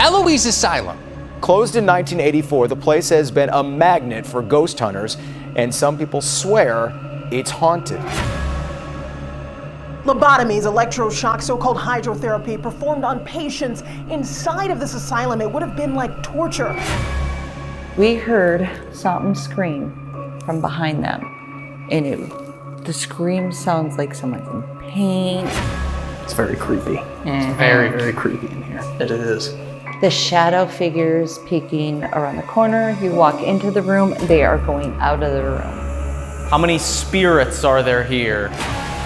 Eloise Asylum. Closed in 1984, the place has been a magnet for ghost hunters, and some people swear it's haunted. Lobotomies, electroshock, so-called hydrotherapy performed on patients inside of this asylum. It would have been like torture. We heard something scream from behind them, and the scream sounds like someone's in pain. It's very creepy. It's very, very creepy in here. It is. The shadow figures peeking around the corner. You walk into the room, they are going out of the room. How many spirits are there here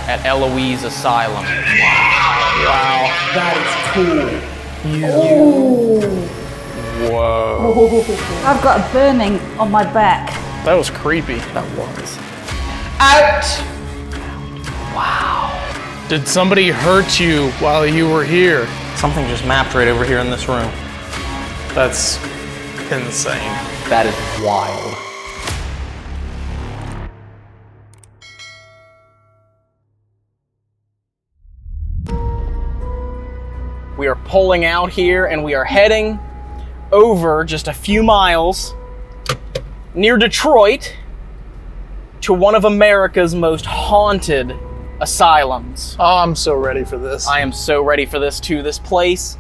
at Eloise Asylum? Wow. That is cool. Whoa. I've got a burning on my back. That was creepy. That was. Out! Wow. Did somebody hurt you while you were here? Something just mapped right over here in this room. That's insane. That is wild. We are pulling out here and we are heading over just a few miles near Detroit to one of America's most haunted asylums. Oh, I'm so ready for this. I am so ready for this too. This place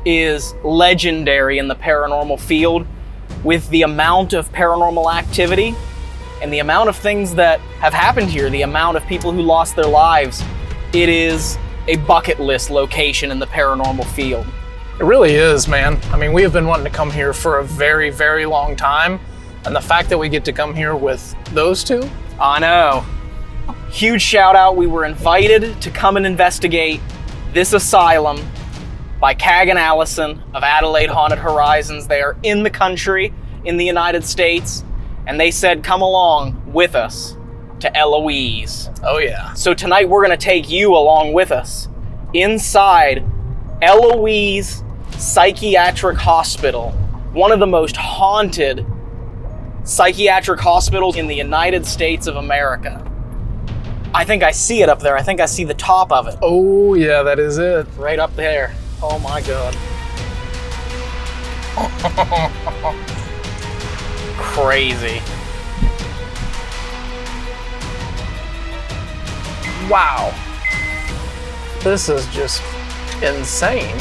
is legendary in the paranormal field with the amount of paranormal activity and the amount of things that have happened here, the amount of people who lost their lives. It is a bucket list location in the paranormal field. It really is, man. I mean, we have been wanting to come here for a very, very long time. And the fact that we get to come here with those two? I know. Huge shout out. We were invited to come and investigate this asylum by Cag and Allison of Adelaide Haunted Horizons. They are in the country, in the United States, and they said, come along with us to Eloise. Oh yeah. So tonight we're gonna take you along with us inside Eloise Psychiatric Hospital, one of the most haunted psychiatric hospitals in the United States of America. I think I see it up there. I think I see the top of it. Oh yeah, that is it. Right up there. Oh my God. Crazy. Wow. This is just insane.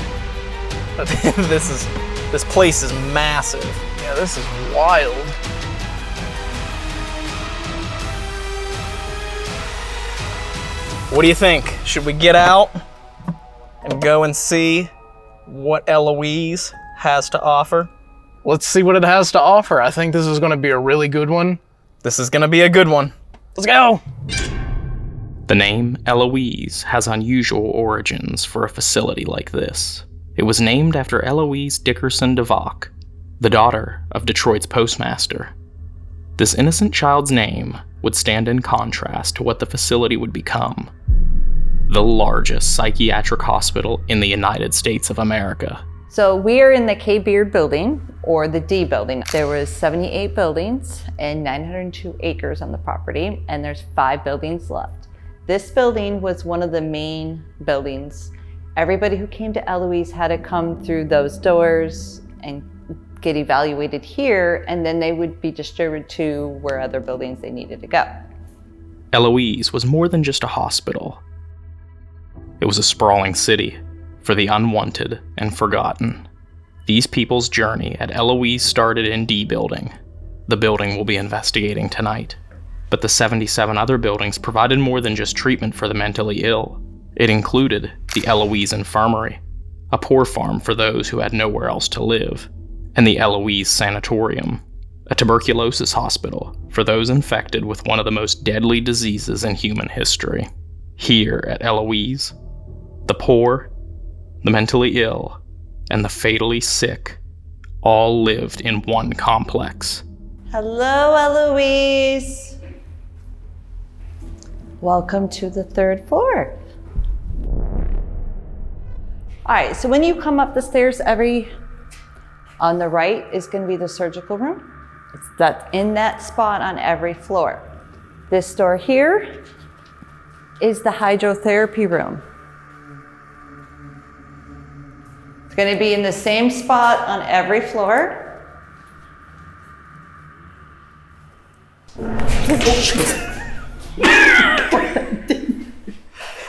This place is massive. Yeah, this is wild. What do you think? Should we get out and go and see what Eloise has to offer? Let's see what it has to offer. I think this is going to be a really good one. This is going to be a good one. Let's go. The name Eloise has unusual origins for a facility like this. It was named after Eloise Dickerson DeVock, the daughter of Detroit's postmaster. This innocent child's name would stand in contrast to what the facility would become: the largest psychiatric hospital in the United States of America. So we are in the K. Beard building, or the D building. There was 78 buildings and 902 acres on the property, and there's 5 buildings left. This building was one of the main buildings. Everybody who came to Eloise had to come through those doors and get evaluated here, and then they would be distributed to where other buildings they needed to go. Eloise was more than just a hospital. It was a sprawling city for the unwanted and forgotten. These people's journey at Eloise started in D building, the building we'll be investigating tonight. But the 77 other buildings provided more than just treatment for the mentally ill. It included the Eloise Infirmary, a poor farm for those who had nowhere else to live, and the Eloise Sanatorium, a tuberculosis hospital for those infected with one of the most deadly diseases in human history. Here at Eloise, the poor, the mentally ill, and the fatally sick all lived in one complex. Hello, Eloise. Welcome to the 3rd floor. All right, so when you come up the stairs, on the right is going to be the surgical room. That's in that spot on every floor. This door here is the hydrotherapy room. It's going to be in the same spot on every floor.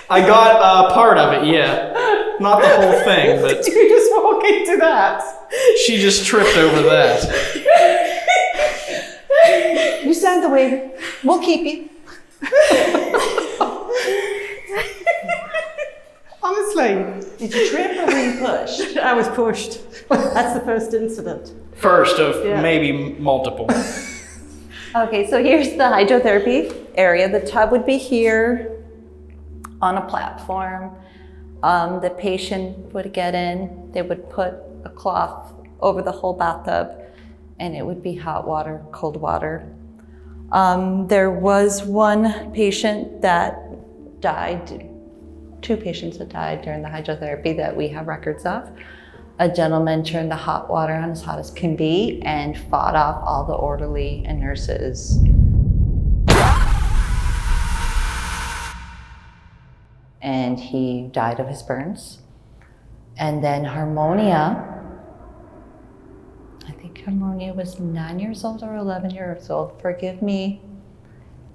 I got part of it, yeah. Not the whole thing, but Did you just walk into that? she just tripped over that. You signed the waiver. We'll keep you. Honestly. Did you trip or were you pushed? I was pushed. That's the first incident. First of maybe multiple. Okay, so here's the hydrotherapy area. The tub would be here on a platform. The patient would get in, they would put a cloth over the whole bathtub, and it would be hot water, cold water. There was one patient that died, two patients that died during the hydrotherapy that we have records of. A gentleman turned the hot water on as hot as can be and fought off all the orderly and nurses. And he died of his burns. And then Harmonia, I think Harmonia was 9 years old or 11 years old, forgive me.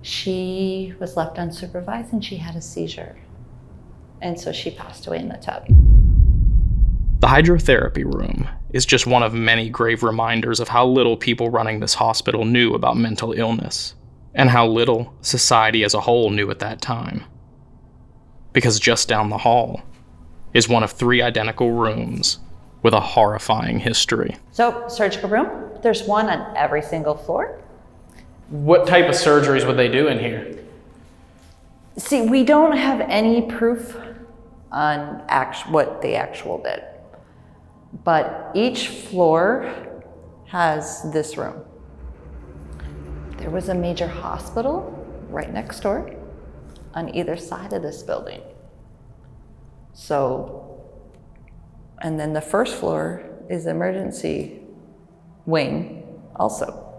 She was left unsupervised and she had a seizure. And so she passed away in the tub. The hydrotherapy room is just one of many grave reminders of how little people running this hospital knew about mental illness, and how little society as a whole knew at that time. Because just down the hall is one of 3 identical rooms with a horrifying history. So, surgical room, there's one on every single floor. What type of surgeries would they do in here? See, we don't have any proof on what they actually did. But each floor has this room. There was a major hospital right next door on either side of this building. So, and then the first floor is emergency wing also.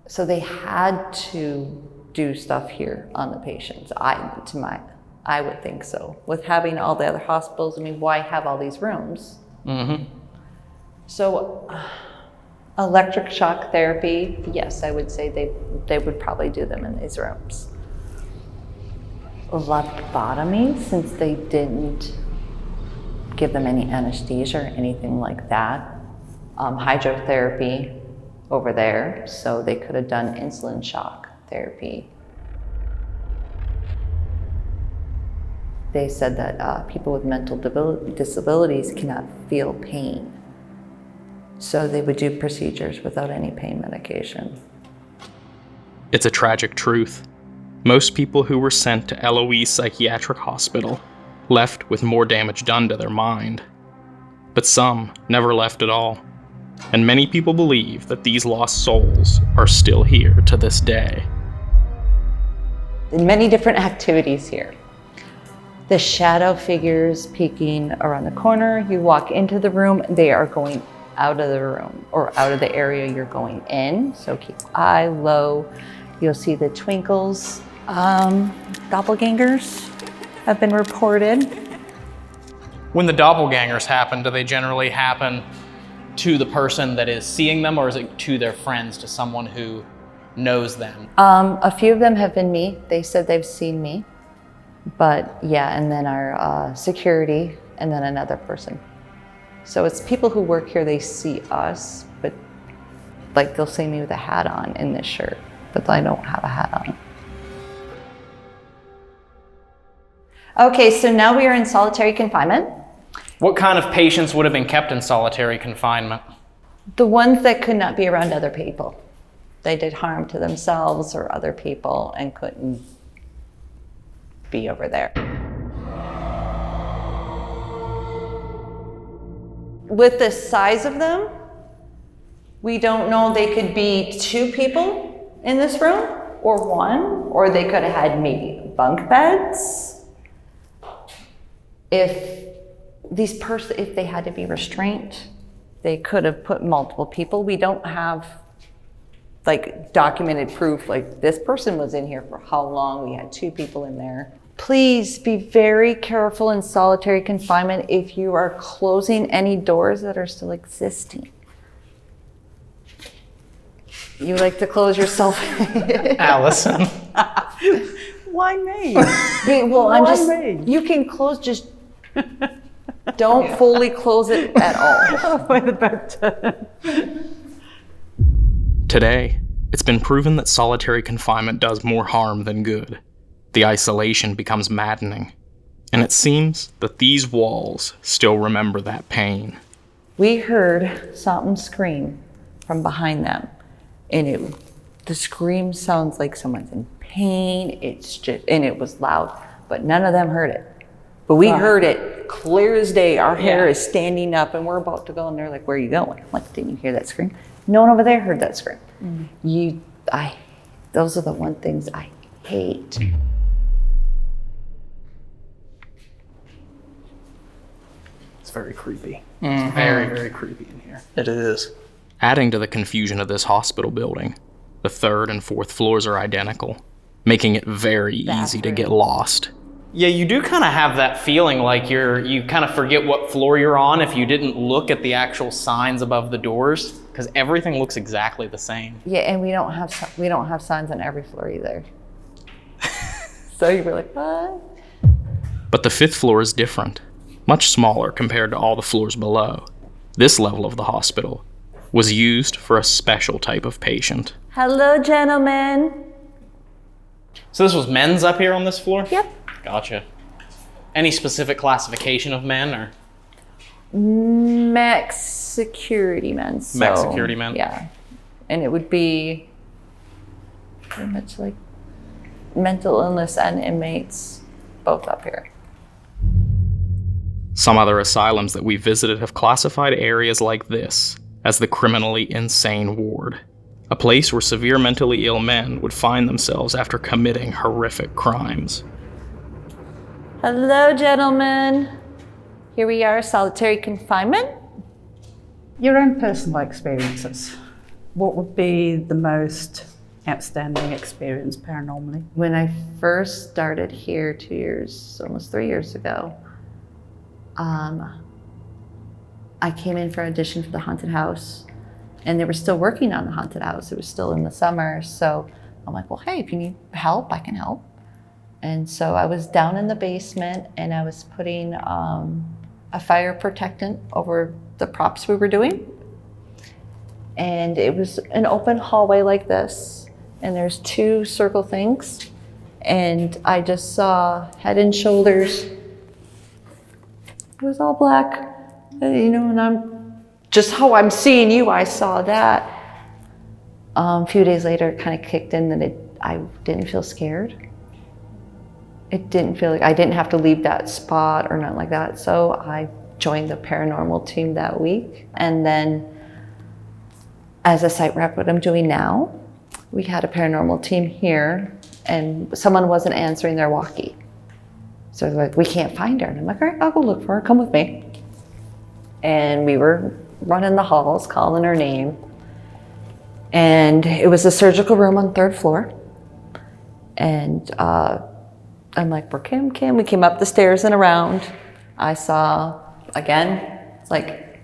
So they had to do stuff here on the patients. I would think so. With having all the other hospitals, I mean, why have all these rooms? Mm-hmm. So, electric shock therapy, yes, I would say they would probably do them in these rooms. Lobotomy, since they didn't give them any anesthesia or anything like that. Hydrotherapy over there, so they could have done insulin shock therapy. They said that people with mental disabilities cannot feel pain. So they would do procedures without any pain medication. It's a tragic truth. Most people who were sent to Eloise Psychiatric Hospital left with more damage done to their mind. But some never left at all. And many people believe that these lost souls are still here to this day. Many different activities here. The shadow figures peeking around the corner. You walk into the room, they are going out of the room or out of the area you're going in. So keep eye low. You'll see the twinkles. Doppelgangers have been reported. When the doppelgangers happen, do they generally happen to the person that is seeing them, or is it to their friends, to someone who knows them? A few of them have been me. They said they've seen me. But yeah, and then our security, and then another person. So it's people who work here, they see us, but like they'll see me with a hat on in this shirt, but I don't have a hat on. Okay, so now we are in solitary confinement. What kind of patients would have been kept in solitary confinement? The ones that could not be around other people. They did harm to themselves or other people and couldn't be over there. With the size of them, we don't know. They could be 2 people in this room or 1, or they could have had maybe bunk beds. If they had to be restrained, they could have put multiple people. We don't have like documented proof like this person was in here for how long. We had 2 people in there. Please be very careful in solitary confinement if you are closing any doors that are still existing. You like to close yourself. Allison. Why me? Well, Why me? you can close, just don't fully close it at all. With a bad turn. Today, it's been proven that solitary confinement does more harm than good. The isolation becomes maddening, and it seems that these walls still remember that pain. We heard something scream from behind them, and the scream sounds like someone's in pain. And it was loud, but none of them heard it. But we heard it clear as day. Our hair is standing up, and we're about to go, and they're like, "Where are you going?" I'm like, "Didn't you hear that scream?" No one over there heard that scream. Those are the one things I hate. It's very creepy. It's very, very creepy in here. It is. Adding to the confusion of this hospital building, the 3rd and 4th floors are identical, making it very easy to get lost. Yeah, you do kind of have that feeling like you kind of forget what floor you're on if you didn't look at the actual signs above the doors, because everything looks exactly the same. Yeah, and we don't have signs on every floor either. So you were like, what? But the 5th floor is different, much smaller compared to all the floors below. This level of the hospital was used for a special type of patient. Hello, gentlemen. So this was men's up here on this floor? Yep. Gotcha. Any specific classification of men, or? Max security men. So, Max security men? Yeah. And it would be pretty much like mental illness and inmates both up here. Some other asylums that we visited have classified areas like this as the criminally insane ward, a place where severe mentally ill men would find themselves after committing horrific crimes. Hello, gentlemen. Here we are, solitary confinement. Your own personal experiences. What would be the most outstanding experience paranormally? When I first started here almost 3 years ago, I came in for audition for the haunted house, and they were still working on the haunted house. It was still in the summer, so I'm like, well, hey, if you need help, I can help. And so I was down in the basement, and I was putting a fire protectant over the props we were doing. And it was an open hallway like this, and there's 2 circle things, and I just saw Head and Shoulders. It was all black, and I'm just how I'm seeing you, I saw that. A few days later, it kind of kicked in that I didn't feel scared. It didn't feel like I didn't have to leave that spot or nothing like that. So I joined the paranormal team that week. And then as a site rep, what I'm doing now, we had a paranormal team here, and someone wasn't answering their walkie. So they're like, we can't find her. And I'm like, all right, I'll go look for her, come with me. And we were running the halls, calling her name. And it was a surgical room on the 3rd floor. And I'm like, we're Kim. We came up the stairs and around. I saw, again, it's like,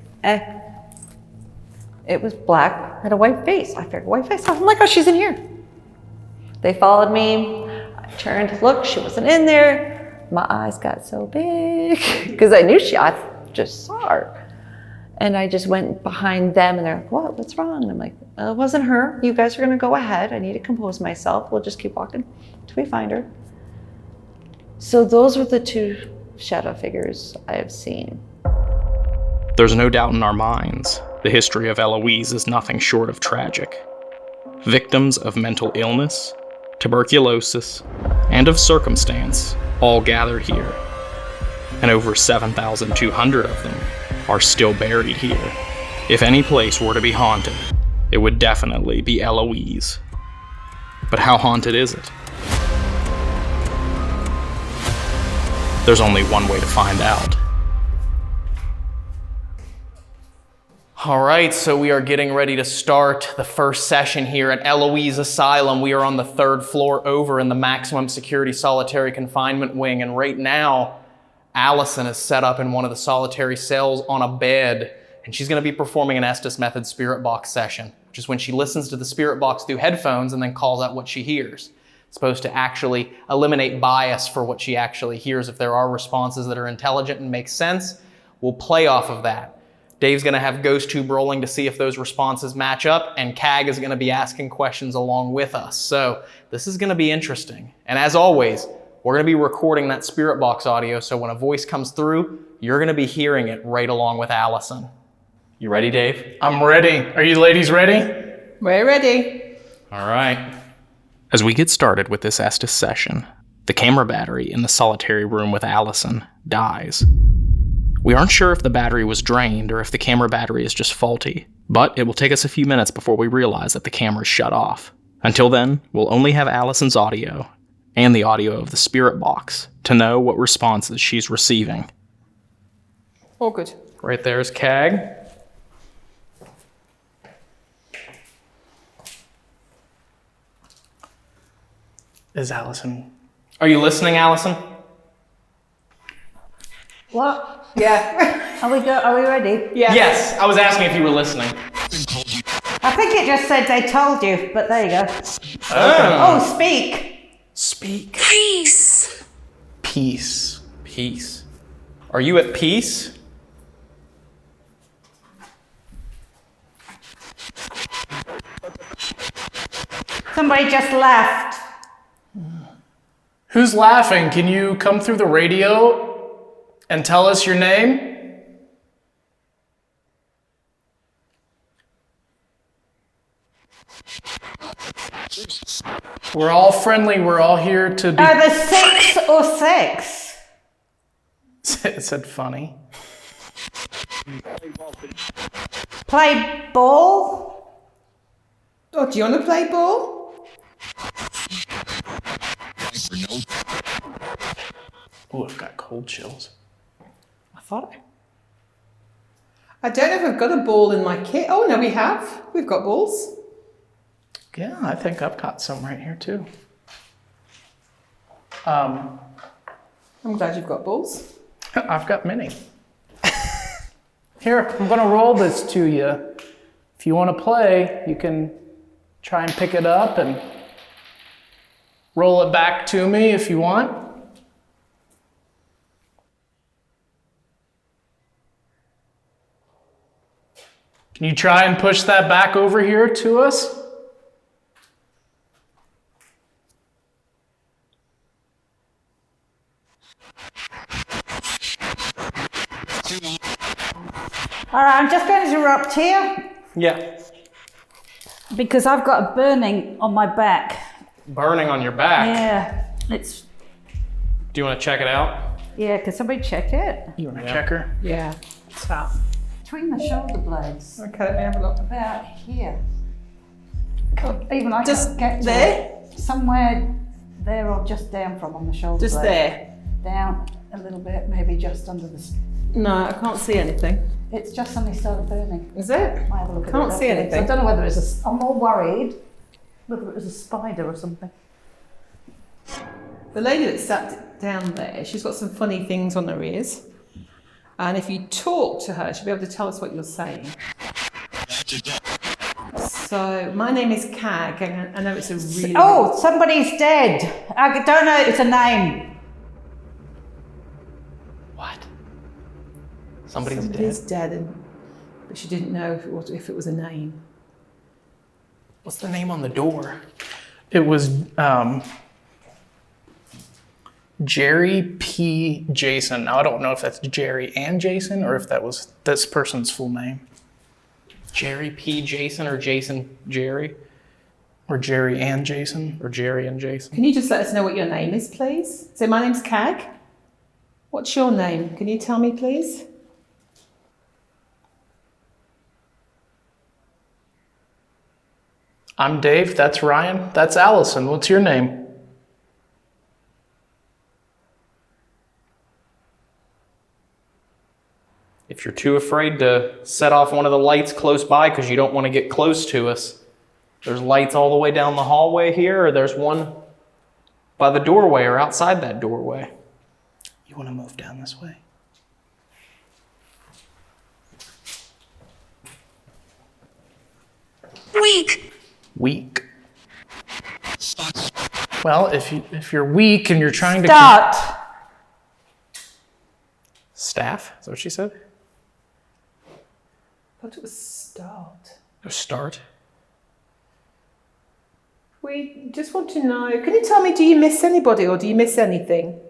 It was black, had a white face. I figured, white face? I'm like, oh, she's in here. They followed me. I turned to look, she wasn't in there. My eyes got so big because I just saw her. And I just went behind them, and they're like, what's wrong? And I'm like, it wasn't her. You guys are gonna go ahead. I need to compose myself. We'll just keep walking till we find her. So those were the 2 shadow figures I have seen. There's no doubt in our minds, the history of Eloise is nothing short of tragic. Victims of mental illness, tuberculosis, and of circumstance all gathered here, and over 7,200 of them are still buried here. If any place were to be haunted, it would definitely be Eloise. But how haunted is it? There's only one way to find out. All right, so we are getting ready to start the first session here at Eloise Asylum. We are on the 3rd floor over in the maximum security solitary confinement wing, and right now, Allison is set up in one of the solitary cells on a bed, and she's going to be performing an Estes Method spirit box session, which is when she listens to the spirit box through headphones and then calls out what she hears. It's supposed to actually eliminate bias for what she actually hears. If there are responses that are intelligent and make sense, we'll play off of that. Dave's going to have ghost tube rolling to see if those responses match up, and CAG is going to be asking questions along with us. So this is going to be interesting. And as always, we're going to be recording that spirit box audio, so when a voice comes through, you're going to be hearing it right along with Allison. You ready, Dave? I'm ready. Are you ladies ready? We're ready. All right. As we get started with this Estes session, the camera battery in the solitary room with Allison dies. We aren't sure if the battery was drained or if the camera battery is just faulty, but it will take us a few minutes before we realize that the camera is shut off. Until then, we'll only have Allison's audio and the audio of the spirit box to know what responses she's receiving. All good. Right there is CAG. Is Allison? Are you listening, Allison? What? Yeah. Are we ready? Yeah. Yes, I was asking if you were listening. I think it just said they told you, but there you go. Oh, Speak. speak. Peace. Peace. Are you at peace? Somebody just left. Who's laughing? Can you come through the radio and tell us your name? We're all friendly. We're all here to be... Either 6 or 6. It said funny. Play ball? Oh, do you want to play ball? Oh, I've got cold chills. I thought I don't know if I've got a ball in my kit. Oh, no, we have. We've got balls. Yeah, I think I've got some right here too. Um, I'm glad you've got balls. I've got many. Here, I'm gonna roll this to you. If you want to play, you can try and pick it up and roll it back to me if you want. Can you try and push that back over here to us? All right, I'm just going to interrupt here Yeah. because I've got a burning on my back. Burning on your back. Yeah, it's, Do you want to check it out? yeah, can somebody check it? You want to check her? Yeah. Stop. Between the shoulder blades, Okay, let me have a look. about here. Even I Just can't get to there? it. Somewhere there or just down from on the shoulder Just blade. there. Down a little bit, maybe just under the... No, I can't see anything. It's just suddenly started burning. Is it? I have a look at Can't it see afterwards. anything. I don't know whether it's I'm more worried whether it was a spider or something. The lady that sat down there, she's got some funny things on her ears. And if you talk to her, she'll be able to tell us what you're saying. So, my name is CAG, and I know it's a really... Oh, somebody's dead. I don't know. It's a name. What? Somebody's dead, but she didn't know if it was a name. What's the name on the door? It was Jerry P. Jason. Now, I don't know if that's Jerry and Jason or if that was this person's full name. Jerry P. Jason or Jason Jerry? Or Jerry and Jason. Or Jerry and Jason? Can you just let us know what your name is, please? So my name's CAG. What's your name? Can you tell me, please? I'm Dave. That's Ryan. That's Allison. What's your name? If If you're too afraid to set off one of the lights close by because you don't want to get close to us, there's lights all the way down the hallway here, or there's one by the doorway or outside that doorway. You want to move down this way? Weak. Well, if you're weak and you're trying to Start. Staff? Is that what she said? I thought it was start. No, start. We just want to know, can you tell me, do you miss anybody or do you miss anything?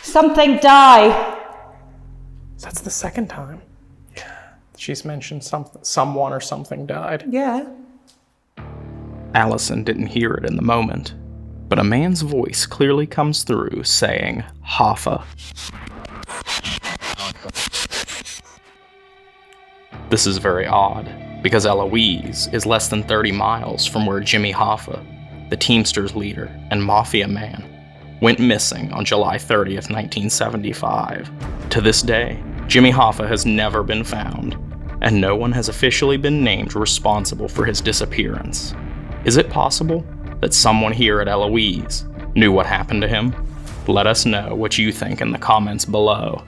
Something die. That's the second time. She's mentioned someone or something died. Yeah. Allison didn't hear it in the moment, but a man's voice clearly comes through saying, Hoffa. This is very odd, because Eloise is less than 30 miles from where Jimmy Hoffa, the Teamsters leader and mafia man, went missing on July 30th, 1975. To this day, Jimmy Hoffa has never been found, and no one has officially been named responsible for his disappearance. Is it possible that someone here at Eloise knew what happened to him? Let us know what you think in the comments below.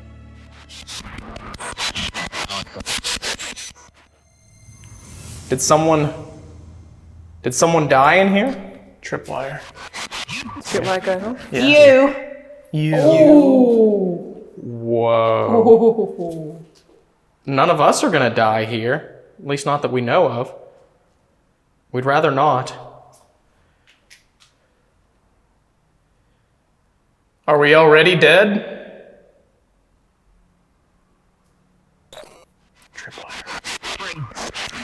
Did someone die in here? tripwire. Tripwire going on? Yeah. You. Ooh. Whoa. Ooh. None of us are gonna die here. At least not that we know of. We'd rather not. Are we already dead? Tripwire.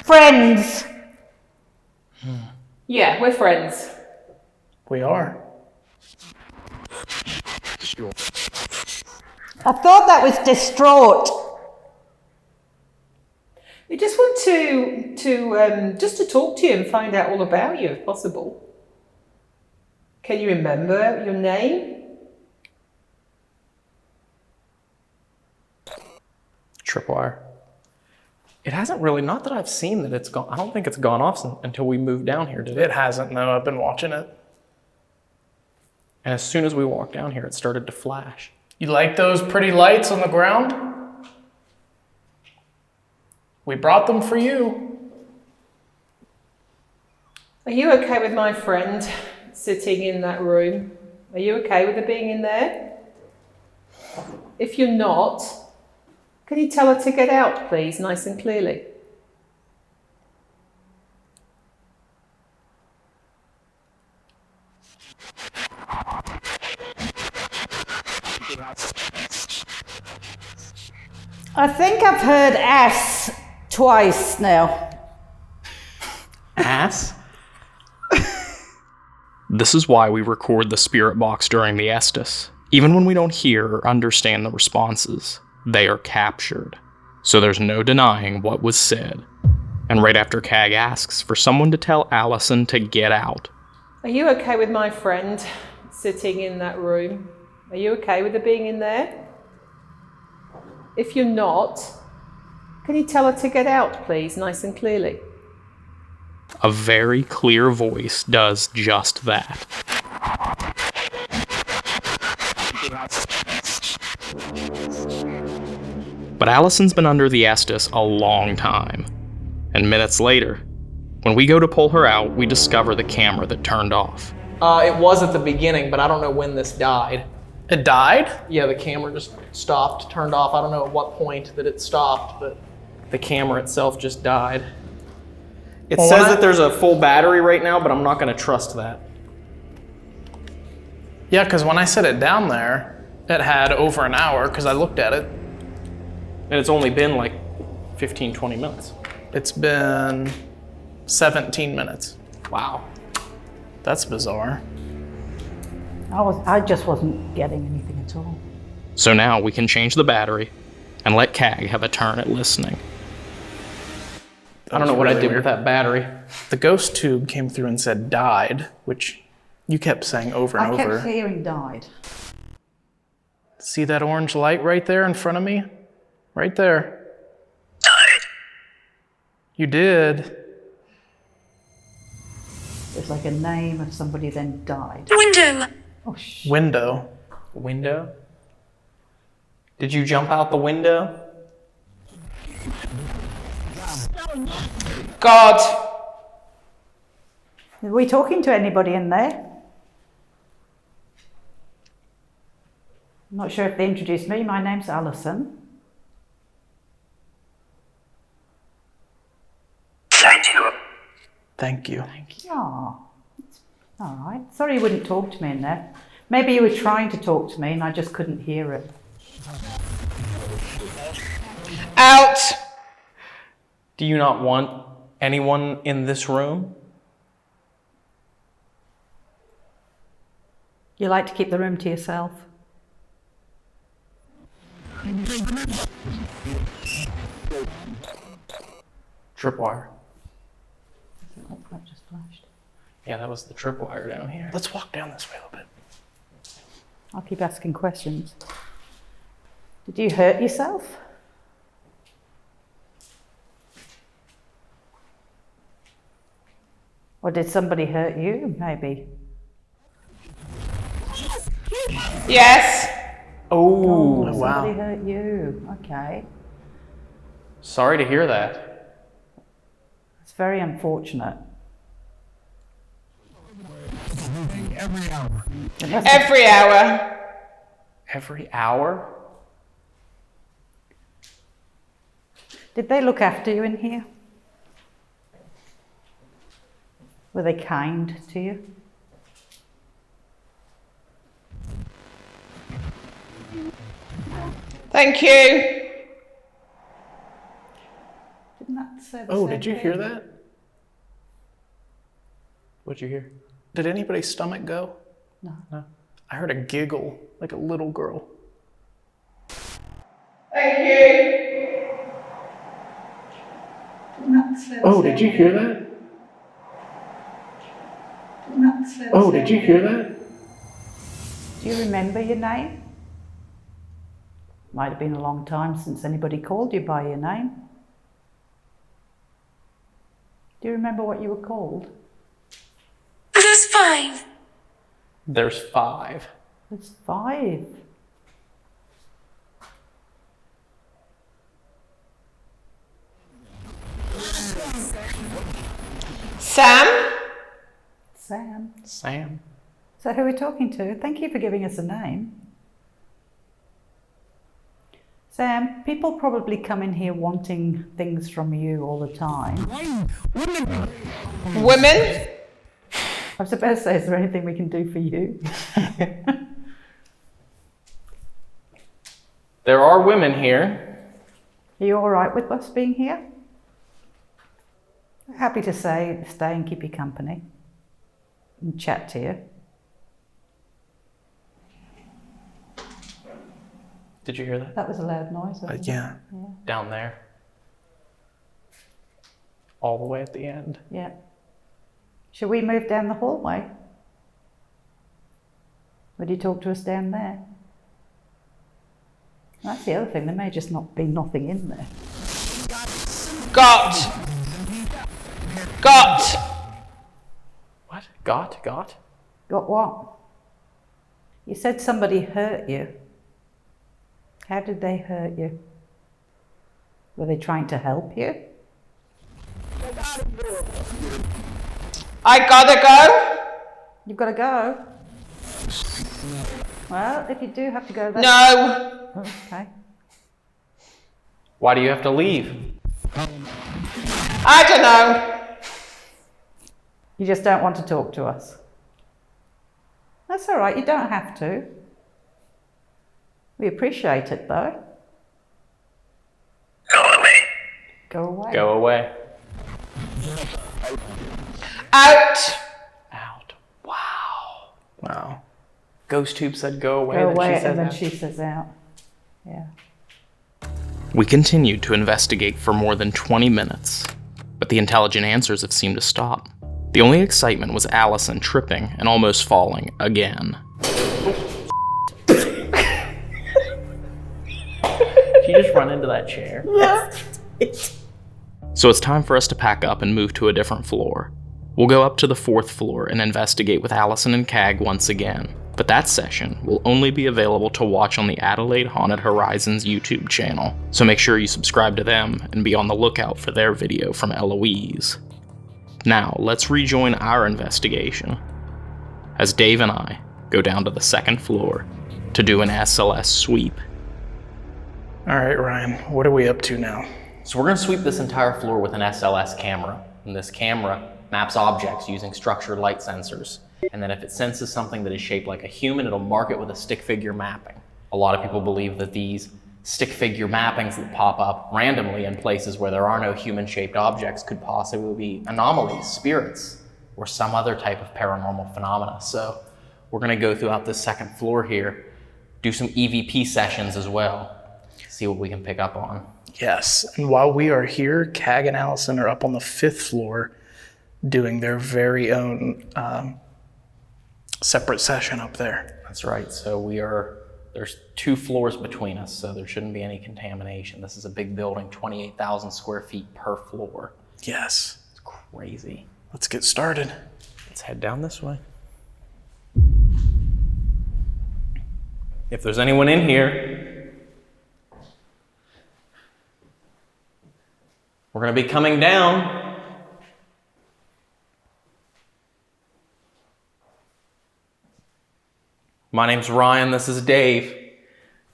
Friends. Yeah, we're friends. We are. I thought that was distraught. We just want to talk to you and find out all about you, if possible. Can you remember your name? Tripwire. It hasn't really, not that I've seen that it's gone. I don't think it's gone off until we moved down here, did it? It hasn't, no. I've been watching it. And as soon as we walked down here, it started to flash. You like those pretty lights on the ground? We brought them for you. Are you okay with my friend sitting in that room? Are you okay with her being in there? If you're not, can you tell her to get out, please, nice and clearly? I think I've heard ass twice now. Ass? This is why we record the spirit box during the Estes. Even when we don't hear or understand the responses, they are captured. So there's no denying what was said. And right after Cag asks for someone to tell Allison to get out. Are you okay with my friend sitting in that room? Are you okay with her being in there? If you're not, can you tell her to get out, please, nice and clearly? A very clear voice does just that. But Allison's been under the Estes a long time. And minutes later, when we go to pull her out, we discover the camera that turned off. It was at the beginning, but I don't know when this died. It died? Yeah, the camera just stopped, turned off. I don't know at what point that it stopped, but the camera itself just died. It says that there's a full battery right now, but I'm not going to trust that. Yeah, because when I set it down there, it had over an hour, because I looked at it. And it's only been like 15, 20 minutes. It's been 17 minutes. Wow. That's bizarre. I just wasn't getting anything at all. So now we can change the battery and let CAG have a turn at listening. I don't know what I did with that battery. The ghost tube came through and said died, which you kept saying over and I over. kept hearing died. See that orange light right there in front of me? Right there. Died. You did. It's like a name of somebody then died. Window. Oh, sh! Window. Window? Did you jump out the window? God! Are we talking to anybody in there? I'm not sure if they introduced me. My name's Alison. Thank you. Thank you. Oh, all right. Sorry you wouldn't talk to me in there. Maybe you were trying to talk to me and I just couldn't hear it. Out! Do you not want anyone in this room? You like to keep the room to yourself? Tripwire. Oh, that just flashed. Yeah, that was the tripwire down here. Let's walk down this way a little bit. I'll keep asking questions. Did you hurt yourself? Or did somebody hurt you, maybe? Yes. Oh, Somebody wow. hurt you. Okay. Sorry to hear that. It's very unfortunate. Every hour. Every hour? Did they look after you in here? Were they kind to you? Thank you. Didn't that say the Oh, same did you thing? hear that? What'd you hear? Did anybody's stomach go? No. No. I heard a giggle, like a little girl. Thank you. Didn't that say the Oh, same did you thing? hear that? Didn't that say the Oh, same did you thing? hear that? Do you remember your name? Might have been a long time since anybody called you by your name. Do you remember what you were called? There's 5. There's 5. It's 5. Sam? Sam. Sam. So who are we talking to? Thank you for giving us a name. Sam, people probably come in here wanting things from you all the time. Women? I was supposed to say, is there anything we can do for you? There are women here. Are you all right with us being here? Happy to stay and keep you company and chat to you. Did you hear that? That was a loud noise, wasn't it? Yeah. Down there. All the way at the end. Yeah. Shall we move down the hallway? Would you talk to us down there? That's the other thing, there may just not be nothing in there. Got. What? Got? Got what? You said somebody hurt you. How did they hurt you? Were they trying to help you? I gotta go. You've got to go. Well, if you do have to go, that's... No. Okay. Why do you have to leave? I don't know. You just don't want to talk to us. That's all right, you don't have to. We appreciate it, though. Go away. Go away. Go away. Out. Out. Wow. Wow. Ghost Tube said go away. Go then away, she said and then out. she says out. Yeah. We continued to investigate for more than 20 minutes, but the intelligent answers have seemed to stop. The only excitement was Allison tripping and almost falling again. Did you just run into that chair? So it's time for us to pack up and move to a different floor. We'll go up to the 4th floor and investigate with Allison and Cag once again, but that session will only be available to watch on the Adelaide Haunted Horizons YouTube channel, so make sure you subscribe to them and be on the lookout for their video from Eloise. Now, let's rejoin our investigation, as Dave and I go down to the 2nd floor to do an SLS sweep. All right, Ryan, what are we up to now? So we're gonna sweep this entire floor with an SLS camera, and this camera maps objects using structured light sensors. And then if it senses something that is shaped like a human, it'll mark it with a stick figure mapping. A lot of people believe that these stick figure mappings that pop up randomly in places where there are no human-shaped objects could possibly be anomalies, spirits, or some other type of paranormal phenomena. So we're gonna go throughout this 2nd floor here, do some EVP sessions as well, see what we can pick up on. Yes, and while we are here, Cag and Allison are up on the 5th floor doing their very own separate session up there. That's right, so there's 2 floors between us, so there shouldn't be any contamination. This is a big building, 28,000 square feet per floor. Yes. It's crazy. Let's get started. Let's head down this way. If there's anyone in here, we're gonna be coming down. My name's Ryan, this is Dave.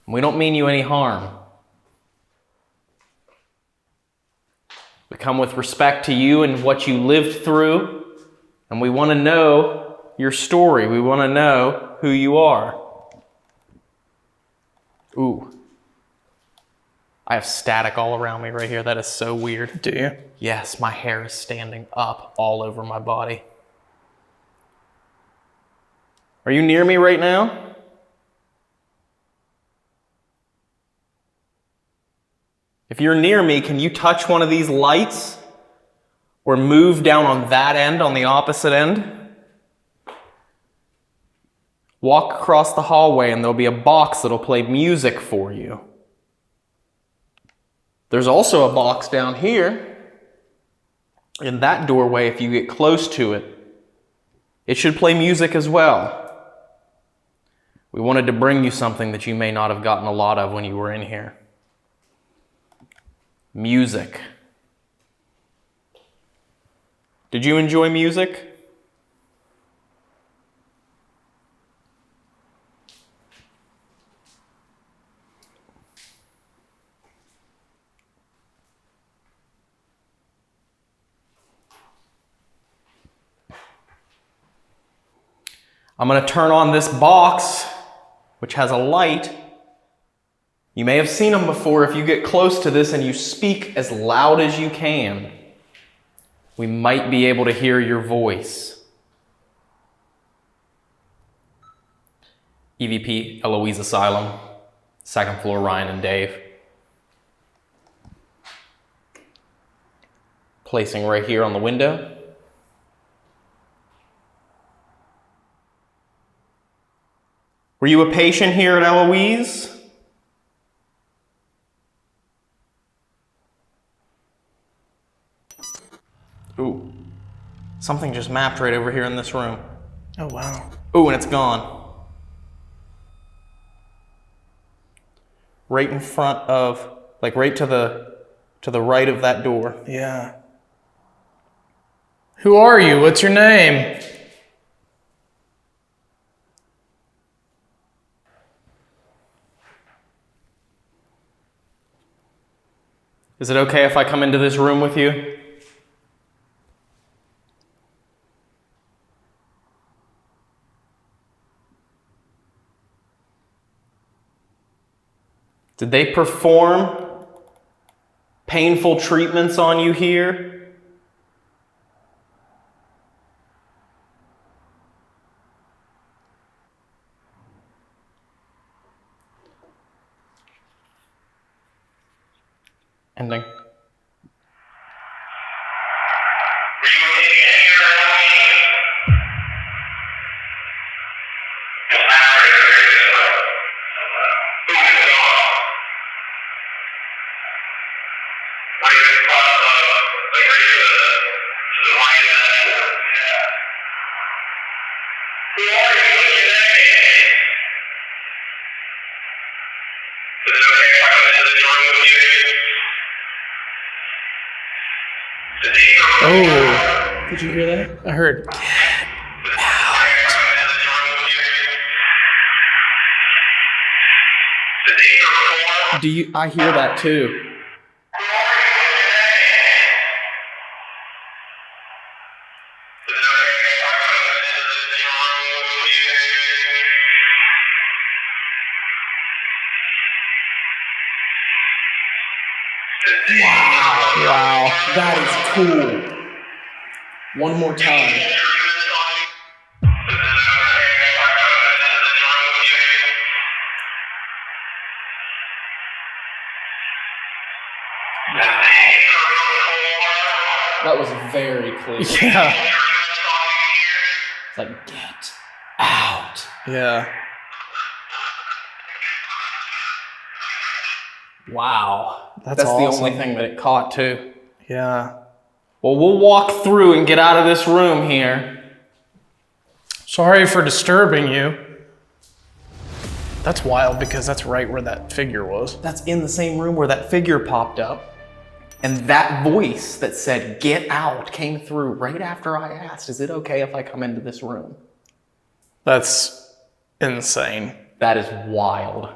We don't mean you any harm. We come with respect to you and what you lived through, and we want to know your story. We want to know who you are. Ooh. I have static all around me right here. That is so weird. Do you? Yes, my hair is standing up all over my body. Are you near me right now? If you're near me, can you touch one of these lights? Or move down on that end, on the opposite end? Walk across the hallway and there'll be a box that'll play music for you. There's also a box down here. In that doorway, if you get close to it, it should play music as well. We wanted to bring you something that you may not have gotten a lot of when you were in here. Music. Did you enjoy music? I'm going to turn on this box, which has a light. You may have seen them before. If you get close to this and you speak as loud as you can, we might be able to hear your voice. EVP, Eloise Asylum, 2nd floor, Ryan and Dave. Placing right here on the window. Were you a patient here at Eloise? Ooh, something just mapped right over here in this room. Oh, wow. Ooh, and it's gone. Right in front of, like right to the right of that door. Yeah. Who are you? What's your name? Is it okay if I come into this room with you? Did they perform painful treatments on you here? Ending. Oh, did you hear that? I heard. I hear that too. Wow, that is cool. One more time. That was very clear. Yeah. It's like, get out. Yeah. Wow. That's the awesome. only thing that it caught too. Yeah. Well, we'll walk through and get out of this room here. Sorry for disturbing you. That's wild because that's right where that figure was. That's in the same room where that figure popped up. And that voice that said, get out, came through right after I asked, is it okay if I come into this room? That's insane. That is wild.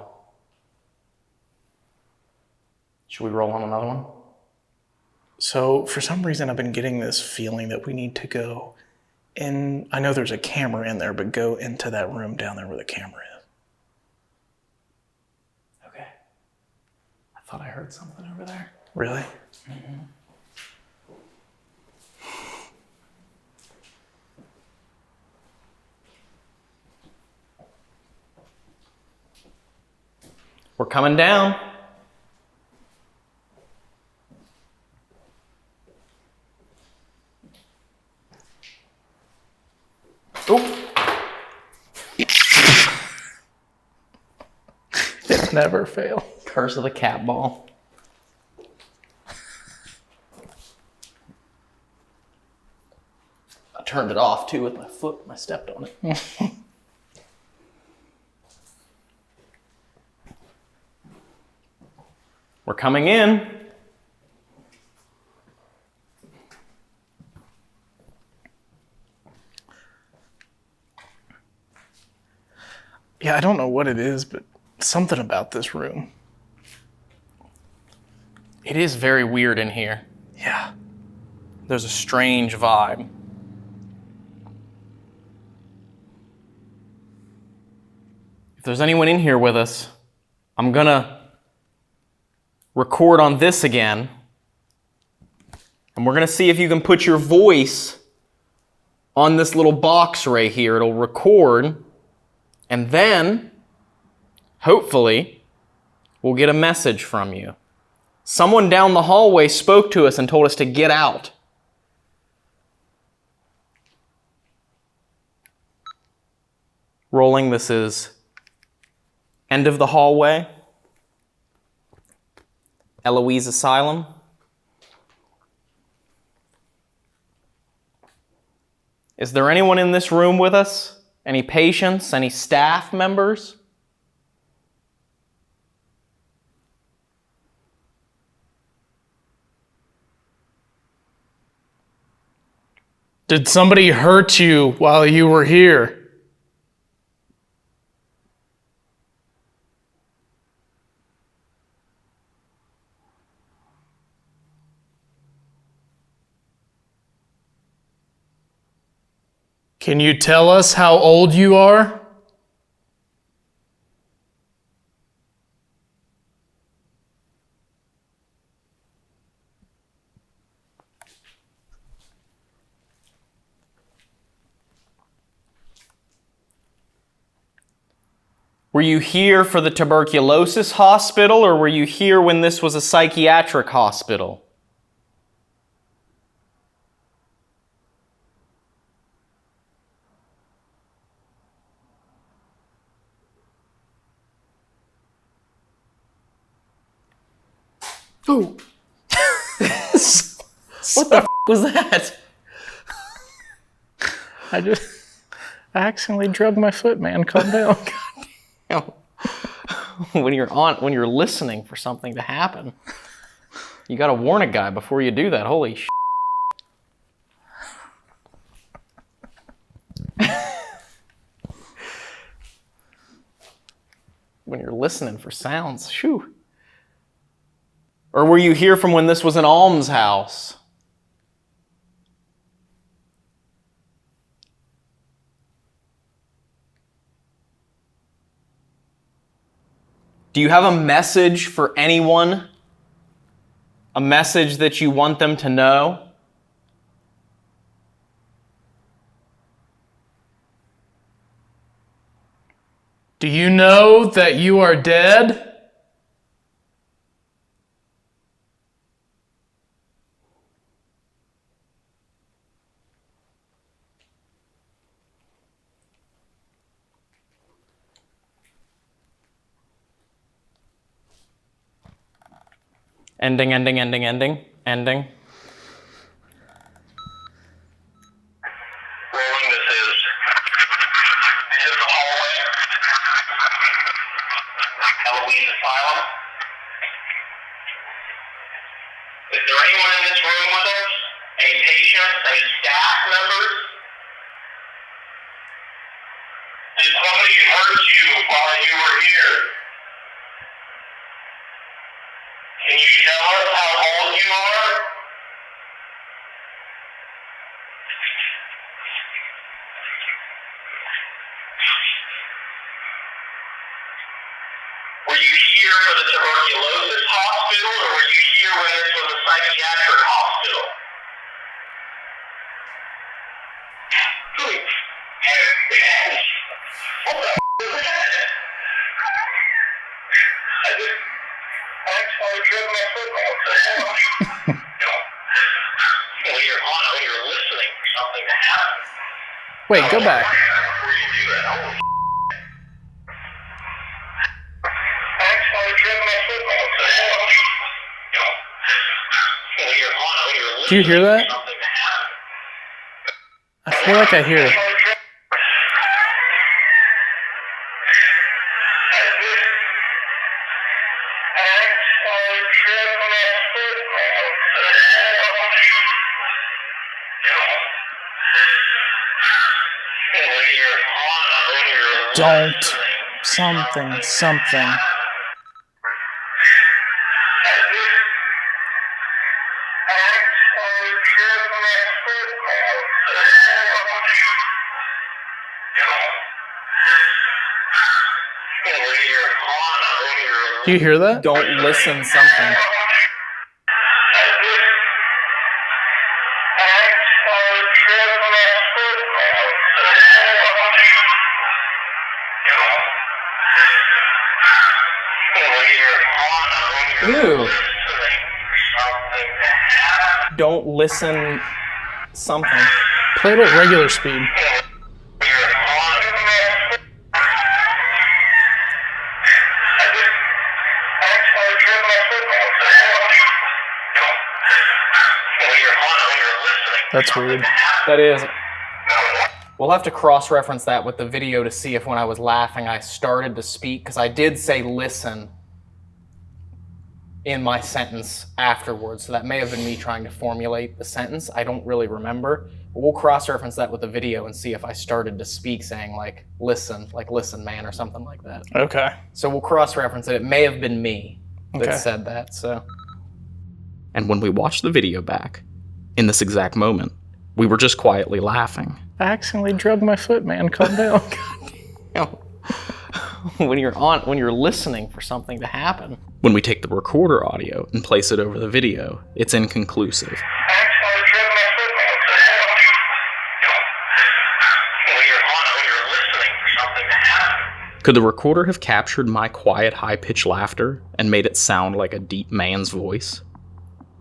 Should we roll on another one? So for some reason, I've been getting this feeling that we need to go in. I know there's a camera in there, but go into that room down there where the camera is. Okay. I thought I heard something over there. Really? Mm-hmm. We're coming down. Oh. It never fails. Curse of the cat ball. I turned it off too with my foot when I stepped on it. We're coming in. Yeah, I don't know what it is, but something about this room. It is very weird in here. Yeah. There's a strange vibe. If there's anyone in here with us, I'm gonna record on this again. And we're gonna see if you can put your voice on this little box right here. It'll record. And then, hopefully, we'll get a message from you. Someone down the hallway spoke to us and told us to get out. Rolling, this is end of the hallway. Eloise Asylum. Is there anyone in this room with us? Any patients? Any staff members? Did somebody hurt you while you were here? Can you tell us how old you are? Were you here for the tuberculosis hospital, or were you here when this was a psychiatric hospital? Oh. What the f*** was that? I accidentally drugged my foot, man. Calm down. When you're listening for something to happen, you gotta warn a guy before you do that. Holy sh**. When you're listening for sounds, shoo. Or were you here from when this was an almshouse? Do you have a message for anyone? A message that you want them to know? Do you know that you are dead? Ending. Rolling, this is the hallway. Eloise Asylum. Is there anyone in this room with us? Any patients? Any staff members? Did somebody hurt you while you were here? Can you tell us how old you are? Were you here for the tuberculosis hospital, or were you here when this was a psychiatric hospital? What the is that? I actually drove my football. When you're listening for something to happen. Wait, go back. Before you do that, I actually drove my football. When you're listening Do you hear that? for something to happen. I feel like I hear it. Don't. Something. Do you hear that? Don't listen something. Ew. Don't listen something. Play it at regular speed. That's weird. That is. We'll have to cross-reference that with the video to see if when I was laughing I started to speak, because I did say listen in my sentence afterwards, so that may have been me trying to formulate the sentence. I don't really remember. But we'll cross-reference that with the video and see if I started to speak saying like listen man or something like that. Okay. So we'll cross-reference it. It may have been me that said that, so. And when we watched the video back, in this exact moment, we were just quietly laughing. I accidentally drugged my foot, man. Calm down. When you're listening for something to happen. When we take the recorder audio and place it over the video, it's inconclusive. Could the recorder have captured my quiet, high-pitched laughter and made it sound like a deep man's voice?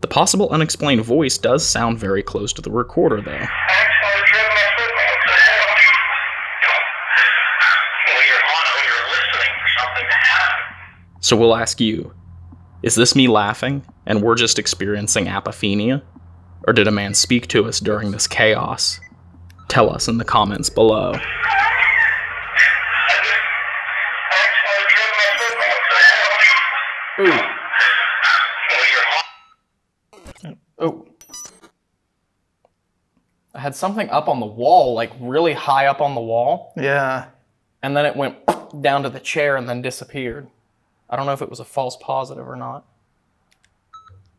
The possible unexplained voice does sound very close to the recorder, though. So we'll ask you, is this me laughing, and we're just experiencing apophenia? Or did a man speak to us during this chaos? Tell us in the comments below. Ooh. Oh. I had something up on the wall, like really high up on the wall, Yeah. and then it went down to the chair and then disappeared. I don't know if it was a false positive or not.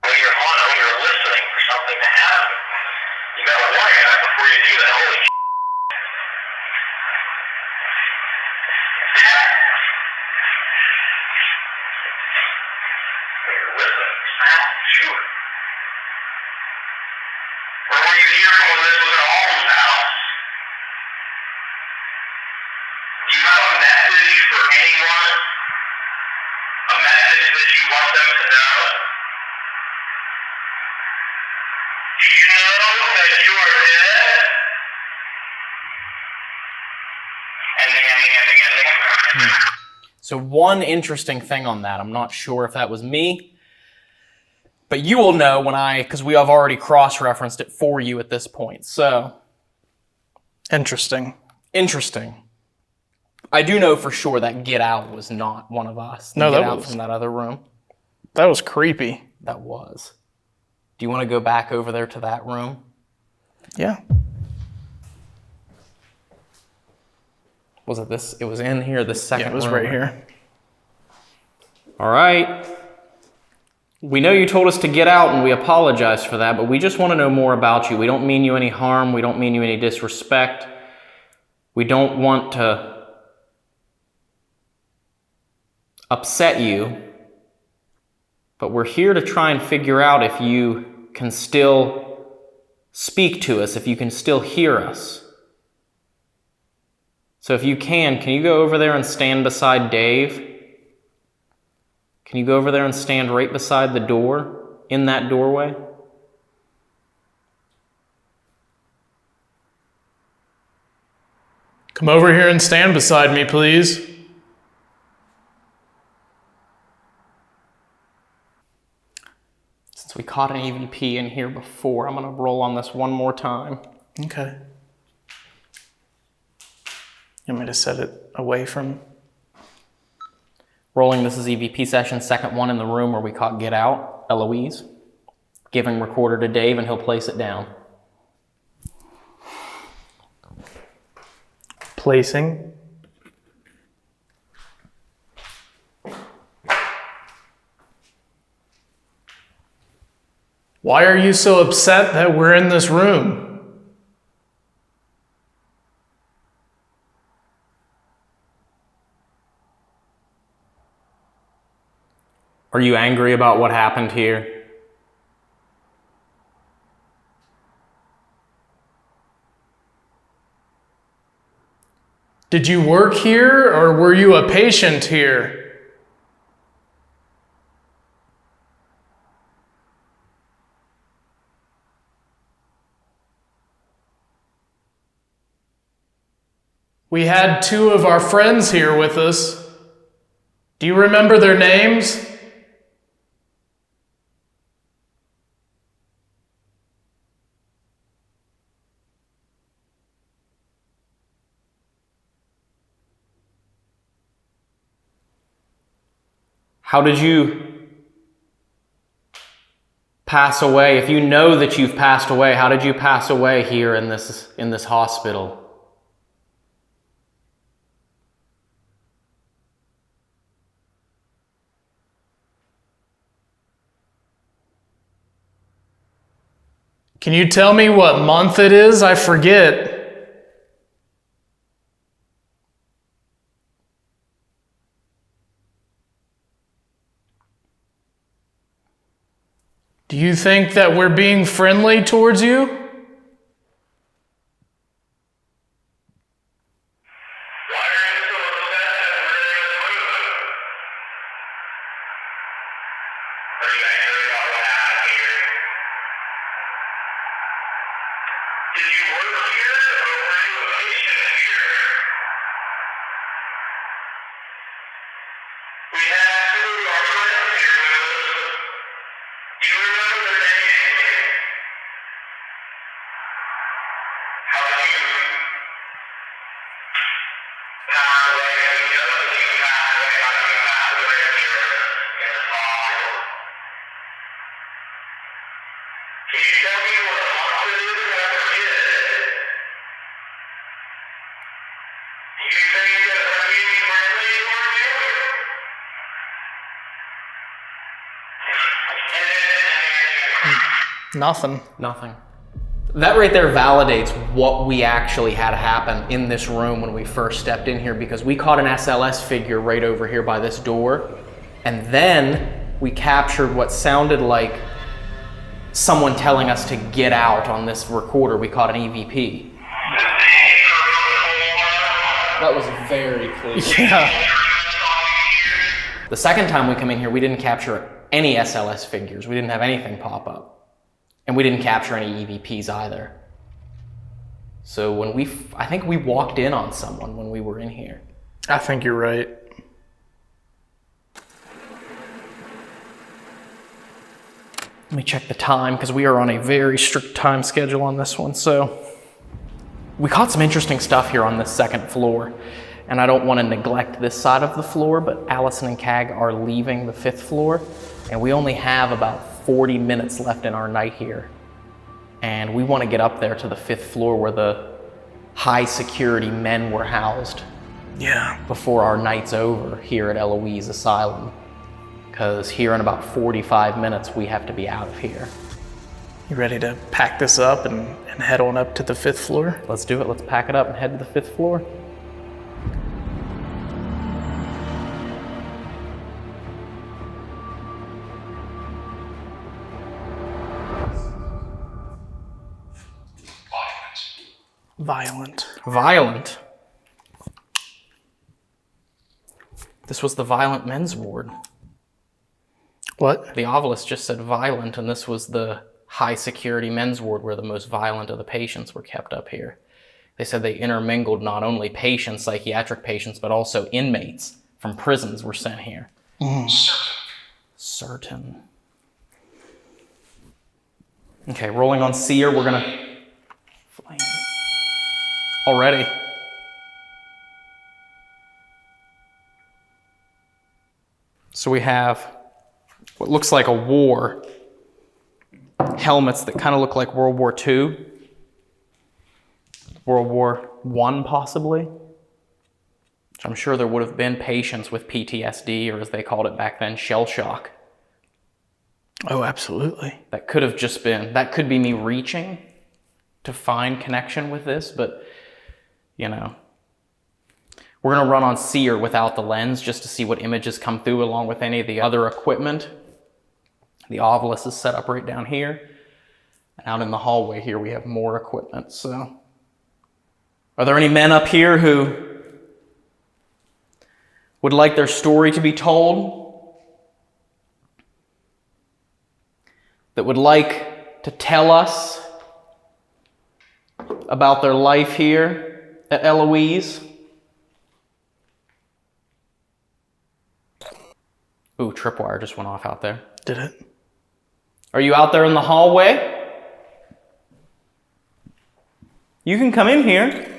When you're listening for something to happen, you gotta warn that before you do that. Holy shit. When you're listening for sound, sure. Where were you hearing when this was an alms house? Do you have a message for anyone? A message that you want them to know? Do you know that you are dead? Ending. So one interesting thing on that, I'm not sure if that was me, but you will know because we have already cross-referenced it for you at this point. So, Interesting. interesting. I do know for sure that Get Out was not one of us. No, Get that Out was- from that other room. That was creepy. That was. Do you want to go back over there to that room? Yeah. Was it this? It was in here, this second Yeah, it was room. right here. All right. We know you told us to get out, and we apologize for that, but we just want to know more about you. We don't mean you any harm. We don't mean you any disrespect. We don't want to upset you, but we're here to try and figure out if you can still speak to us, if you can still hear us. So if you can you go over there and stand beside Dave? Can you go over there and stand right beside the door, in that doorway? Come over here and stand beside me, please. Since we caught an EVP in here before, I'm going to roll on this one more time. Okay. You want me to set it away from... Rolling, this is EVP session, second one in the room where we caught Get Out, Eloise. Giving recorder to Dave, and he'll place it down. Placing. Why are you so upset that we're in this room? Are you angry about what happened here? Did you work here, or were you a patient here? We had two of our friends here with us. Do you remember their names? How did you pass away? If you know that you've passed away, how did you pass away here in this hospital? Can you tell me what month it is? I forget. Do you think that we're being friendly towards you? Why are you so upset that we're Nothing. Nothing. That right there validates what we actually had happen in this room when we first stepped in here, because we caught an SLS figure right over here by this door, and then we captured what sounded like someone telling us to get out on this recorder. We caught an EVP. That was very clear. Yeah. The second time we come in here, we didn't capture any SLS figures. We didn't have anything pop up. And we didn't capture any EVPs either. So when I think we walked in on someone when we were in here. I think you're right. Let me check the time, because we are on a very strict time schedule on this one. So we caught some interesting stuff here on this second floor. And I don't want to neglect this side of the floor, but Allison and Cag are leaving the 5th floor. And we only have about 40 minutes left in our night here. And we want to get up there to the 5th floor where the high security men were housed. Yeah. Before our night's over here at Eloise Asylum. Because here in about 45 minutes, we have to be out of here. You ready to pack this up and head on up to the 5th floor? Let's do it. Let's pack it up and head to the 5th floor. Violent. This was the violent men's ward. What? The ovilist just said violent, and this was the high security men's ward where the most violent of the patients were kept up here. They said they intermingled not only patients, psychiatric patients, but also inmates from prisons were sent here. Certain. Okay, rolling on seer, we're gonna... Already. So we have what looks like a war. Helmets that kind of look like World War II. World War I, possibly. Which I'm sure there would have been patients with PTSD, or as they called it back then, shell shock. Oh, absolutely. That could have just been, that could be me reaching to find connection with this, but you know, we're going to run on seer without the lens just to see what images come through along with any of the other equipment. The ovilus is set up right down here. And out in the hallway here, we have more equipment. So, are there any men up here who would like their story to be told? That would like to tell us about their life here at Eloise? Ooh, tripwire just went off out there. Did it? Are you out there in the hallway? You can come in here.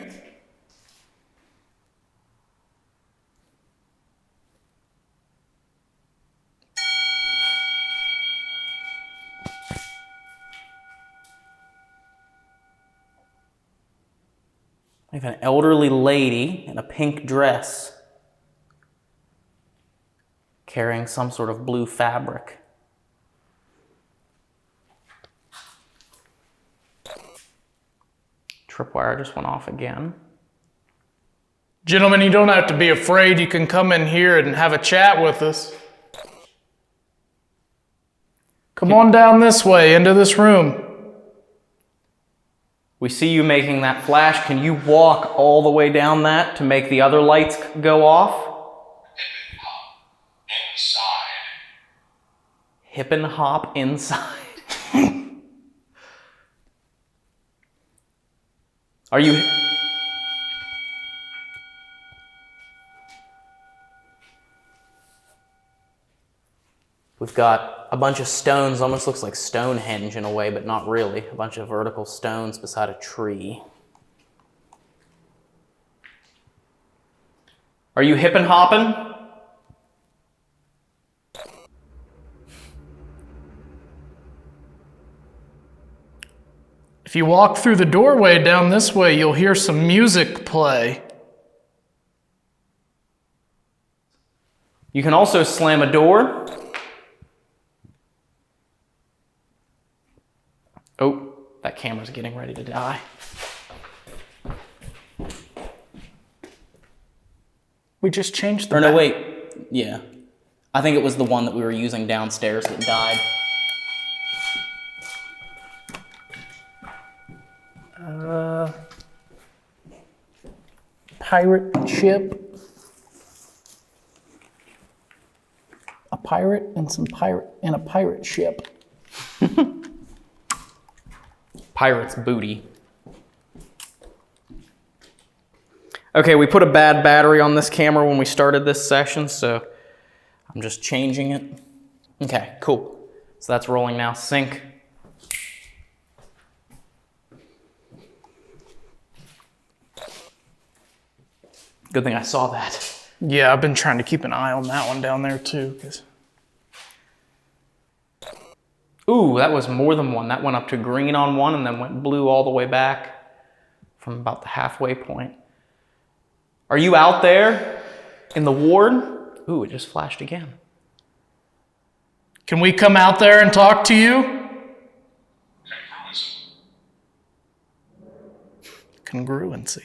We have an elderly lady in a pink dress carrying some sort of blue fabric. Tripwire just went off again. Gentlemen, you don't have to be afraid. You can come in here and have a chat with us. Come on down this way, into this room. We see you making that flash. Can you walk all the way down that to make the other lights go off? Hip and hop inside. Are you... We've got a bunch of stones, almost looks like Stonehenge in a way, but not really. A bunch of vertical stones beside a tree. Are you hip and hopping? If you walk through the doorway down this way, you'll hear some music play. You can also slam a door. Oh, that camera's getting ready to die. We just changed the... Or no, wait. Yeah. I think it was the one that we were using downstairs that died. Pirate ship. A pirate and a pirate ship. Pirate's booty. Okay, we put a bad battery on this camera when we started this session, so I'm just changing it. Okay, cool. So that's rolling now. Sync. Good thing I saw that. Yeah, I've been trying to keep an eye on that one down there too. Ooh, that was more than one. That went up to green on one and then went blue all the way back from about the halfway point. Are you out there in the ward? Ooh, it just flashed again. Can we come out there and talk to you? Congruency.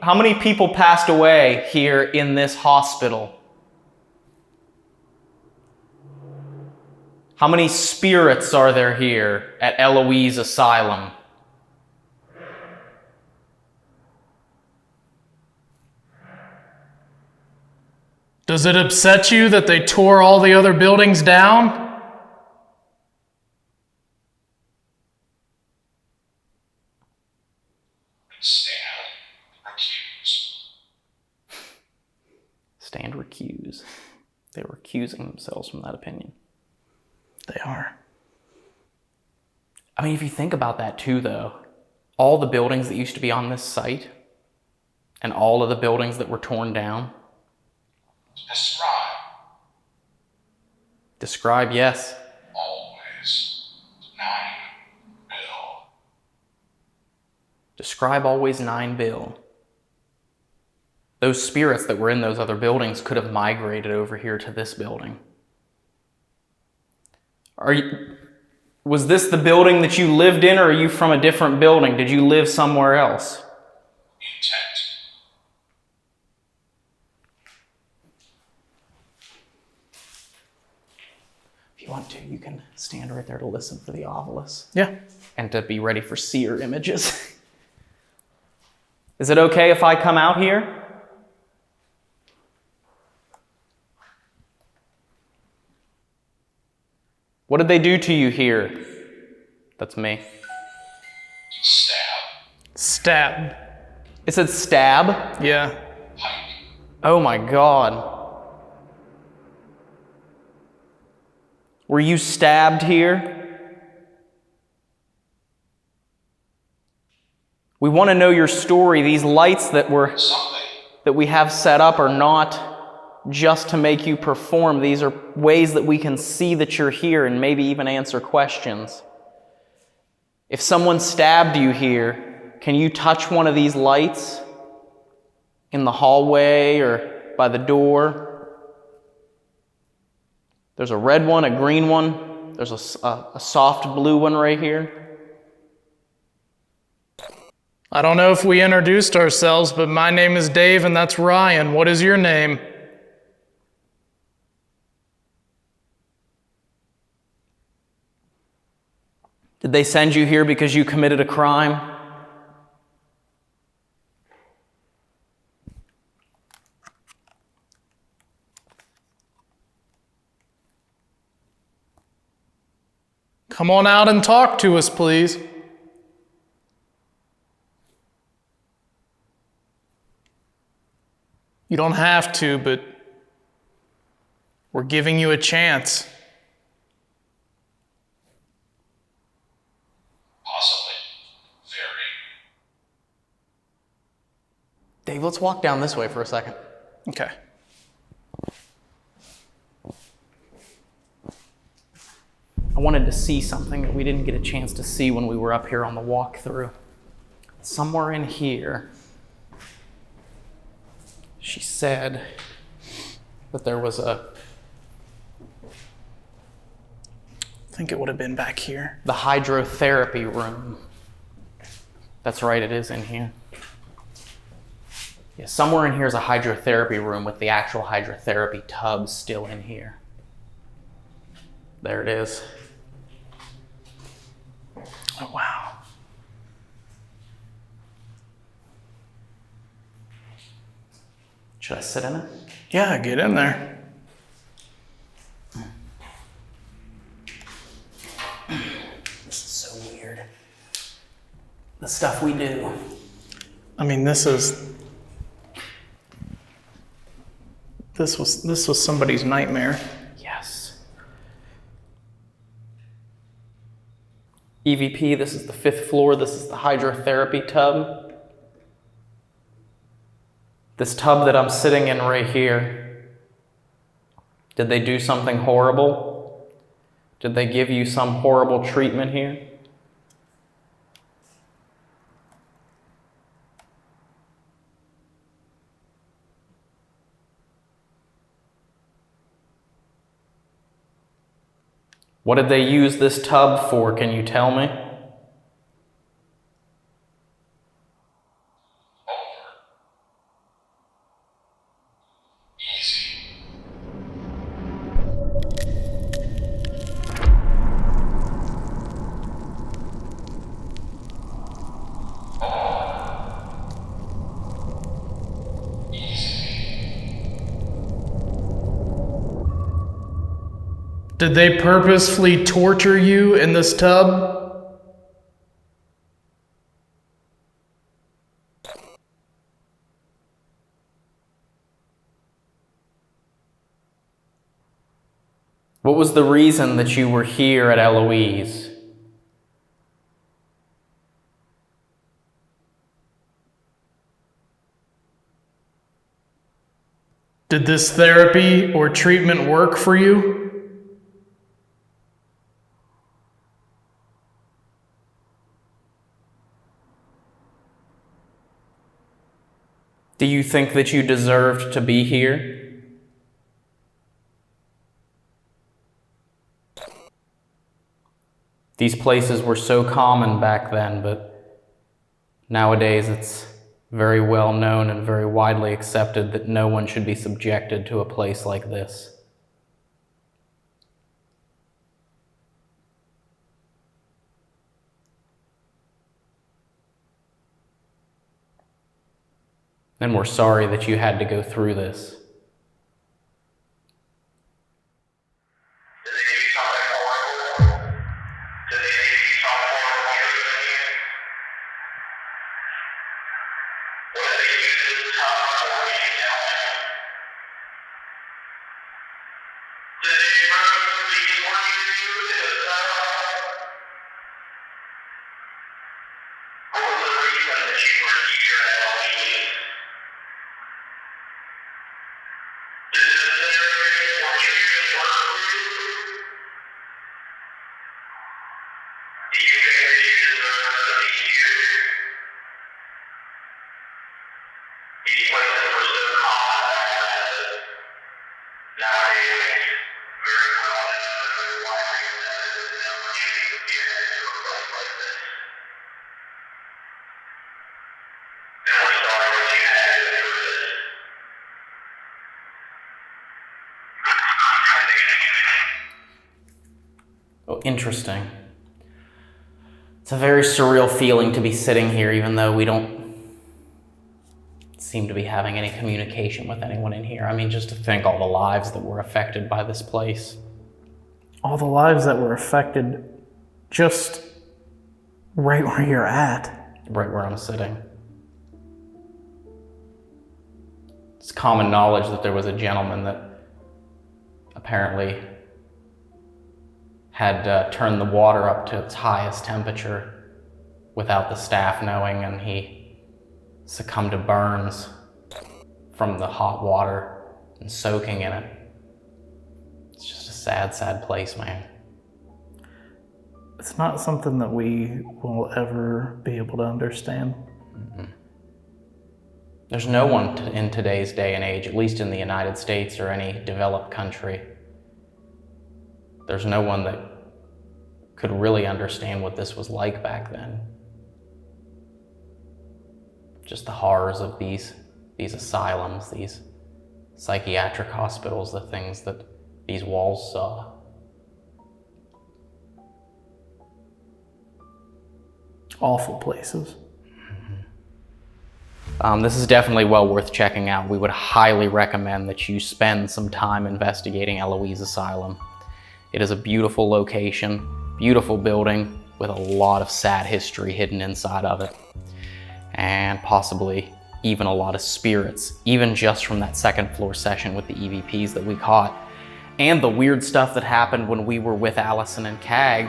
How many people passed away here in this hospital? How many spirits are there here at Eloise Asylum? Does it upset you that they tore all the other buildings down? Stand recuse. They were recusing themselves from that opinion. They are. I mean, if you think about that too, though, all the buildings that used to be on this site and all of the buildings that were torn down. Describe, yes. Always 9 Bill. Describe always 9 Bill. Those spirits that were in those other buildings could have migrated over here to this building. Was this the building that you lived in, or are you from a different building? Did you live somewhere else? Intent. If you want to, you can stand right there to listen for the ovilus. Yeah. And to be ready for seer images. Is it okay if I come out here? What did they do to you here? That's me. Stab. It said stab? Yeah. Oh my God. Were you stabbed here? We want to know your story. These lights that we have set up are not just to make you perform. These are ways that we can see that you're here and maybe even answer questions. If someone stabbed you here, can you touch one of these lights in the hallway or by the door? There's a red one, a green one. There's a soft blue one right here. I don't know if we introduced ourselves, but my name is Dave and that's Ryan. What is your name? Did they send you here because you committed a crime? Come on out and talk to us, please. You don't have to, but we're giving you a chance. Possibly. Very. Dave, let's walk down this way for a second. Okay. I wanted to see something that we didn't get a chance to see when we were up here on the walkthrough. Somewhere in here, she said that there was I think it would have been back here. the hydrotherapy room. That's right, it is in here. Yeah, somewhere in here is a hydrotherapy room with the actual hydrotherapy tub still in here. There it is. Oh, wow. Should I sit in it? Yeah, get in there. This is so weird. The stuff we do. I mean, this was somebody's nightmare. Yes. EVP, this is the 5th floor. This is the hydrotherapy tub. This tub that I'm sitting in right here. Did they do something horrible? Did they give you some horrible treatment here? What did they use this tub for? Can you tell me? Did they purposefully torture you in this tub? What was the reason that you were here at Eloise? Did this therapy or treatment work for you? Do you think that you deserved to be here? These places were so common back then, but nowadays it's very well known and very widely accepted that no one should be subjected to a place like this. And we're sorry that you had to go through this. Did they give you something horrible? Did they give you some horrible treatment? What did they use this tub for? Can you tell me? Did they purposely torture you in this tub? What was the reason that you were here at Eloise? Did this therapy or treatment work for you? Do you think that you deserve to be here? These places were so common back then. Nowadays, very well known and very widely accepted that no one should be subjected to a place like this. And we're sorry that you had to go through this. Oh, interesting. It's a very surreal feeling to be sitting here, even though we don't seem to be having any communication with anyone in here. I mean, just to think all the lives that were affected by this place. All the lives that were affected just right where you're at. Right where I'm sitting. It's common knowledge that there was a gentleman that apparently had turned the water up to its highest temperature without the staff knowing, and he succumbed to burns from the hot water and soaking in it. It's just a sad, sad place, man. It's not something that we will ever be able to understand. Mm-hmm. There's no one in today's day and age, at least in the United States or any developed country, there's no one that could really understand what this was like back then. Just the horrors of these asylums, these psychiatric hospitals, the things that these walls saw. Awful places. This is definitely well worth checking out. We would highly recommend that you spend some time investigating Eloise Asylum. It is a beautiful location, beautiful building with a lot of sad history hidden inside of it. And possibly even a lot of spirits, even just from that second floor session with the EVPs that we caught. And the weird stuff that happened when we were with Allison and Cag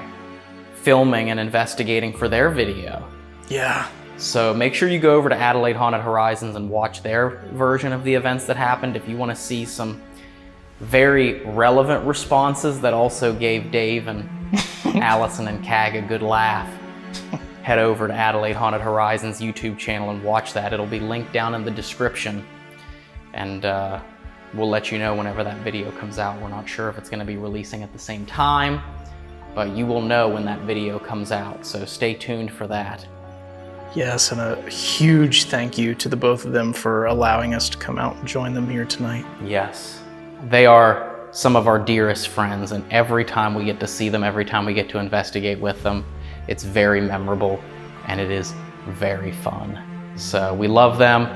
filming and investigating for their video. Yeah. So make sure you go over to Adelaide Haunted Horizons and watch their version of the events that happened if you want to see some very relevant responses that also gave Dave and Allison and Cag a good laugh. Head over to Adelaide Haunted Horizons YouTube channel and watch that. It'll be linked down in the description. And we'll let you know whenever that video comes out. We're not sure if it's going to be releasing at the same time, but you will know when that video comes out. So stay tuned for that. Yes, and a huge thank you to the both of them for allowing us to come out and join them here tonight. Yes, they are some of our dearest friends, and every time we get to see them, every time we get to investigate with them, it's very memorable and it is very fun. So we love them,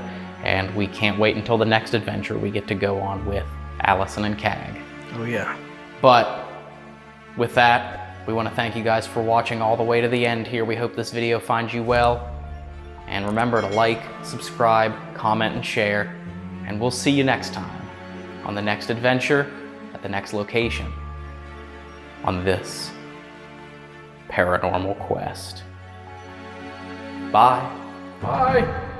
and we can't wait until the next adventure we get to go on with Allison and Cag. Oh yeah. But with that, we want to thank you guys for watching all the way to the end here. We hope this video finds you well. And remember to like, subscribe, comment, and share. And we'll see you next time on the next adventure at the next location on this paranormal quest. Bye. Bye.